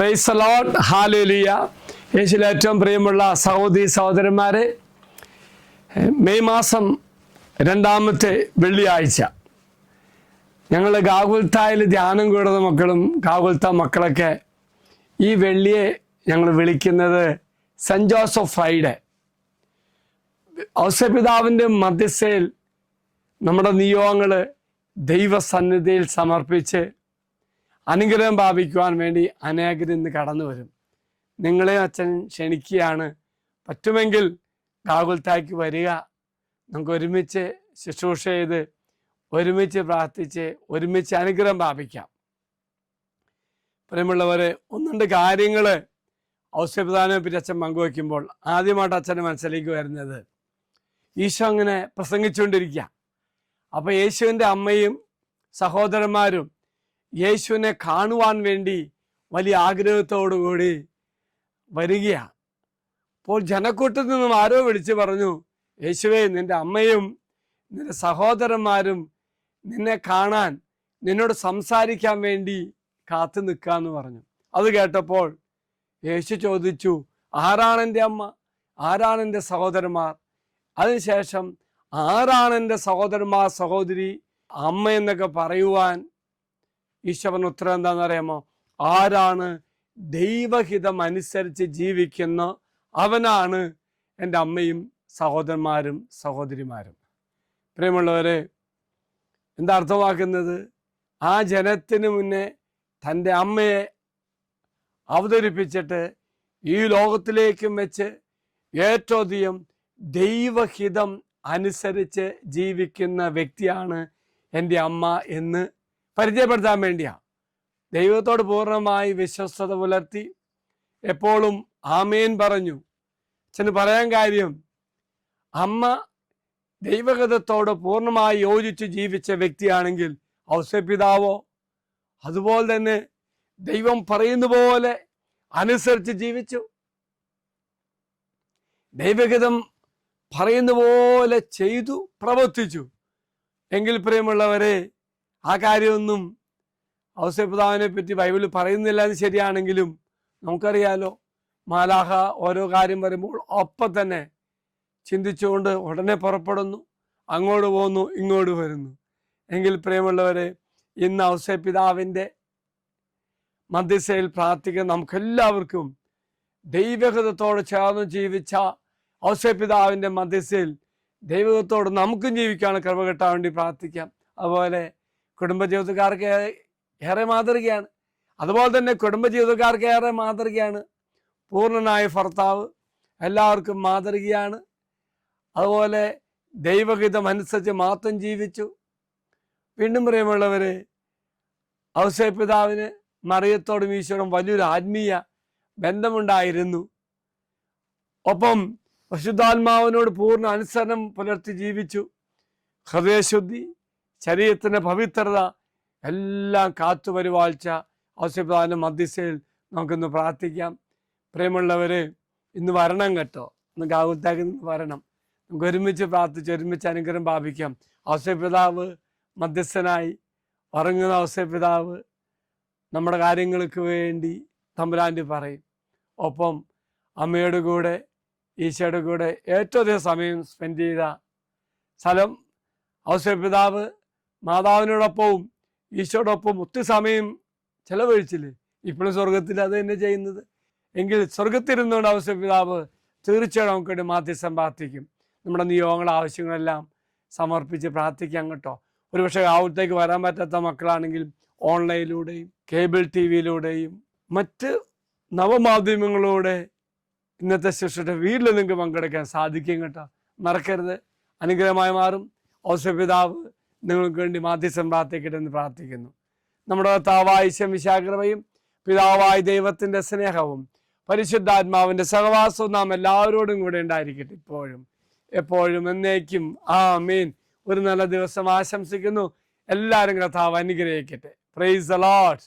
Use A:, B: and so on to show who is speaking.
A: Praise the Lord, hallelujah. യേശുവിൽ ഏറ്റവും പ്രിയമുള്ള സഹോദരി സഹോദരന്മാരെ, മെയ് മാസം 2-ാമത്തെ വെള്ളിയാഴ്ച ഞങ്ങൾ ഗാഗുൽത്തായിൽ ധ്യാനം കൂടുന്ന മക്കളും ഗാഗുൽത്ത മക്കളൊക്കെ ഈ വെള്ളിയെ ഞങ്ങൾ വിളിക്കുന്നത് സെൻറ്റ് ജോസഫ് ഫ്രൈഡേ. ഔസേപിതാവിൻ്റെ മധ്യസ്ഥയിൽ നമ്മുടെ നിയോഗങ്ങൾ ദൈവസന്നിധിയിൽ സമർപ്പിച്ച് അനുഗ്രഹം പ്രാപിക്കുവാൻ വേണ്ടി അനേകർ ഇന്ന് കടന്നു വരും. നിങ്ങളെ അച്ഛൻ ക്ഷണിക്കുകയാണ്. പറ്റുമെങ്കിൽ ഗാഗുൽത്തായ്ക്ക് വരിക. നമുക്ക് ഒരുമിച്ച് ശുശ്രൂഷ ചെയ്ത് ഒരുമിച്ച് പ്രാർത്ഥിച്ച് ഒരുമിച്ച് അനുഗ്രഹം പ്രാപിക്കാം. പ്രിയമുള്ളവരെ, ഒന്നുണ്ട് കാര്യങ്ങൾ ഔസേപിതാവിനെ പറ്റി അച്ഛൻ പങ്കുവയ്ക്കുമ്പോൾ ആദ്യമായിട്ട് അച്ഛൻ്റെ മനസ്സിലേക്ക് വരുന്നത്, ഈശോ അങ്ങനെ പ്രസംഗിച്ചുകൊണ്ടിരിക്കുക. അപ്പോൾ യേശുവിൻ്റെ അമ്മയും സഹോദരന്മാരും യേശുവിനെ കാണുവാൻ വേണ്ടി വലിയ ആഗ്രഹത്തോടുകൂടി വരികയാണ്. അപ്പോൾ ജനക്കൂട്ടത്തിൽ നിന്നും ആരോ വിളിച്ച് പറഞ്ഞു, യേശുവേ, നിൻ്റെ അമ്മയും നിൻ്റെ സഹോദരന്മാരും നിന്നെ കാണാൻ, നിന്നോട് സംസാരിക്കാൻ വേണ്ടി കാത്തു നിൽക്കാന്ന് പറഞ്ഞു. അത് കേട്ടപ്പോൾ യേശു ചോദിച്ചു, ആരാണ് എൻ്റെ അമ്മ, ആരാണ് എൻ്റെ സഹോദരന്മാർ? അതിനുശേഷം ആരാണ് എൻ്റെ സഹോദരന്മാർ, സഹോദരി, അമ്മ എന്നൊക്കെ പറയുവാൻ ഈശോന് ഉത്തരം എന്താണെന്ന് അറിയാമോ? ആരാണ് ദൈവഹിതം അനുസരിച്ച് ജീവിക്കുന്ന അവനാണ് എൻ്റെ അമ്മയും സഹോദരന്മാരും സഹോദരിമാരും. പ്രിയമുള്ളവരെ, എന്താ അർത്ഥമാക്കുന്നത്? ആ ജനത്തിന് മുന്നേ തൻ്റെ അമ്മയെ അവതരിപ്പിച്ചിട്ട് ഈ ലോകത്തിലേക്കും വെച്ച് ഏറ്റവും അധികം ദൈവഹിതം അനുസരിച്ച് ജീവിക്കുന്ന വ്യക്തിയാണ് എൻ്റെ അമ്മ എന്ന് പരിചയപ്പെടുത്താൻ വേണ്ടിയാണ്. ദൈവത്തോട് പൂർണ്ണമായി വിശ്വസ്തത പുലർത്തി എപ്പോഴും ആമേൻ പറഞ്ഞു. അച്ഛന് പറയാൻ കാര്യം, അമ്മ ദൈവഹിതത്തോട് പൂർണ്ണമായി യോജിച്ച് ജീവിച്ച വ്യക്തിയാണെങ്കിൽ ഔസേപിതാവോ അതുപോലെ തന്നെ ദൈവം പറയുന്ന പോലെ അനുസരിച്ച് ജീവിച്ചു. ദൈവഹിതം പറയുന്ന പോലെ ചെയ്തു, പ്രവർത്തിച്ചു. എങ്കിൽ പ്രിയമുള്ളവരെ, ആ കാര്യമൊന്നും ഔസേപിതാവിനെ പറ്റി ബൈബിളിൽ പറയുന്നില്ല എന്ന് ശരിയാണെങ്കിലും നമുക്കറിയാലോ, മാലാഖ ഓരോ കാര്യം വരുമ്പോൾ ഒപ്പം തന്നെ ചിന്തിച്ചുകൊണ്ട് ഉടനെ പുറപ്പെടുന്നു, അങ്ങോട്ട് പോകുന്നു, ഇങ്ങോട്ട് വരുന്നു. എങ്കിൽ പ്രിയമുള്ളവരെ, ഇന്ന് ഔസേപിതാവിൻ്റെ മധ്യസ്ഥയിൽ പ്രാർത്ഥിക്കുന്ന നമുക്കെല്ലാവർക്കും ദൈവഹിതത്തോട് ചേർന്ന് ജീവിച്ച ഔസേപിതാവിൻ്റെ മധ്യസ്ഥയിൽ ദൈവത്തോട് നമുക്കും ജീവിക്കാനുള്ള കൃപ കിട്ടാൻ വേണ്ടി പ്രാർത്ഥിക്കാം. അതുപോലെ കുടുംബജീവിതക്കാർക്ക് ഏറെ മാതൃകയാണ്. അതുപോലെ തന്നെ കുടുംബജീവിതക്കാർക്ക് ഏറെ മാതൃകയാണ്. പൂർണ്ണനായ ഭർത്താവ് എല്ലാവർക്കും മാതൃകയാണ്. അതുപോലെ ദൈവഹിതം അനുസരിച്ച് മാത്രം ജീവിച്ചു. വീണ്ടും പ്രിയമുള്ളവരെ, ഔസേപിതാവിന് മറിയത്തോടും ഈശോടും വലിയൊരു ആത്മീയ ബന്ധമുണ്ടായിരുന്നു. ഒപ്പം പരിശുദ്ധാത്മാവിനോട് പൂർണ്ണ അനുസരണം പുലർത്തി ജീവിച്ചു. ഹൃദയശുദ്ധി, ശരീരത്തിൻ്റെ പവിത്രത എല്ലാം കാത്തുപരിപാലിച്ച ഔസേപിതാവിൻ്റെ മധ്യസ്ഥയിൽ നമുക്കിന്ന് പ്രാർത്ഥിക്കാം. പ്രിയമുള്ളവരെ, ഇന്ന് വരണം കേട്ടോ, ഇന്ന് ഗാഗുൽത്തായ്ക്ക് വരണം. നമുക്ക് ഒരുമിച്ച് പ്രാർത്ഥിച്ച് ഒരുമിച്ച് അനുഗ്രഹം പ്രാപിക്കാം. ഔസേപിതാവ് മധ്യസ്ഥനായി ഉറങ്ങുന്ന ഔസേപിതാവ് നമ്മുടെ കാര്യങ്ങൾക്ക് വേണ്ടി തമ്പുരാൻ്റെ പറയും. ഒപ്പം അമ്മയുടെ കൂടെ ഈശോയുടെ കൂടെ ഏറ്റവും അധികം സമയം സ്പെൻഡ് ചെയ്ത സ്ഥലം ഔസേപിതാവ് മാതാവിനോടൊപ്പവും ഈശോടൊപ്പം ഒത്തിരി സമയം ചെലവഴിച്ചില്ലേ? ഇപ്പോഴും സ്വർഗത്തിൽ അത് തന്നെ ചെയ്യുന്നത്. എങ്കിൽ സ്വർഗത്തിരുന്നുകൊണ്ട് ഔസേപിതാവ് തീർച്ചയായും നമുക്ക് വേണ്ടി മാധ്യസ്ഥം പ്രാർത്ഥിക്കും. നമ്മുടെ നിയോഗങ്ങൾ, ആവശ്യങ്ങളെല്ലാം സമർപ്പിച്ച് പ്രാർത്ഥിക്കാം കേട്ടോ. ഒരുപക്ഷെ ഗാഗുൽത്തായ്ക്ക് വരാൻ പറ്റാത്ത മക്കളാണെങ്കിൽ ഓൺലൈനിലൂടെയും കേബിൾ TV-യിലൂടെയും മറ്റ് നവമാധ്യമങ്ങളിലൂടെ ഇന്നത്തെ ശുശ്രൂഷ വീട്ടിൽ നിങ്ങൾക്ക് പങ്കെടുക്കാൻ സാധിക്കും കേട്ടോ. മറക്കരുത്, അനുഗ്രഹമായി മാറും. ഔസേപിതാവ് നിങ്ങൾക്ക് വേണ്ടി മാധ്യസ്ഥം പ്രാർത്ഥിക്കട്ടെ എന്ന് പ്രാർത്ഥിക്കുന്നു. നമ്മുടെ കർത്താവായ ഈശോമിശിഹായുടെ കൃപയും പിതാവായ ദൈവത്തിൻ്റെ സ്നേഹവും പരിശുദ്ധാത്മാവിൻ്റെ സഹവാസവും നാം എല്ലാവരോടും കൂടെ ഉണ്ടായിരിക്കട്ടെ, ഇപ്പോഴും എപ്പോഴും എന്നേക്കും. ആമേൻ. ഒരു നല്ല ദിവസം ആശംസിക്കുന്നു. എല്ലാവരും കർത്താവ് അനുഗ്രഹിക്കട്ടെ. Praise the Lord.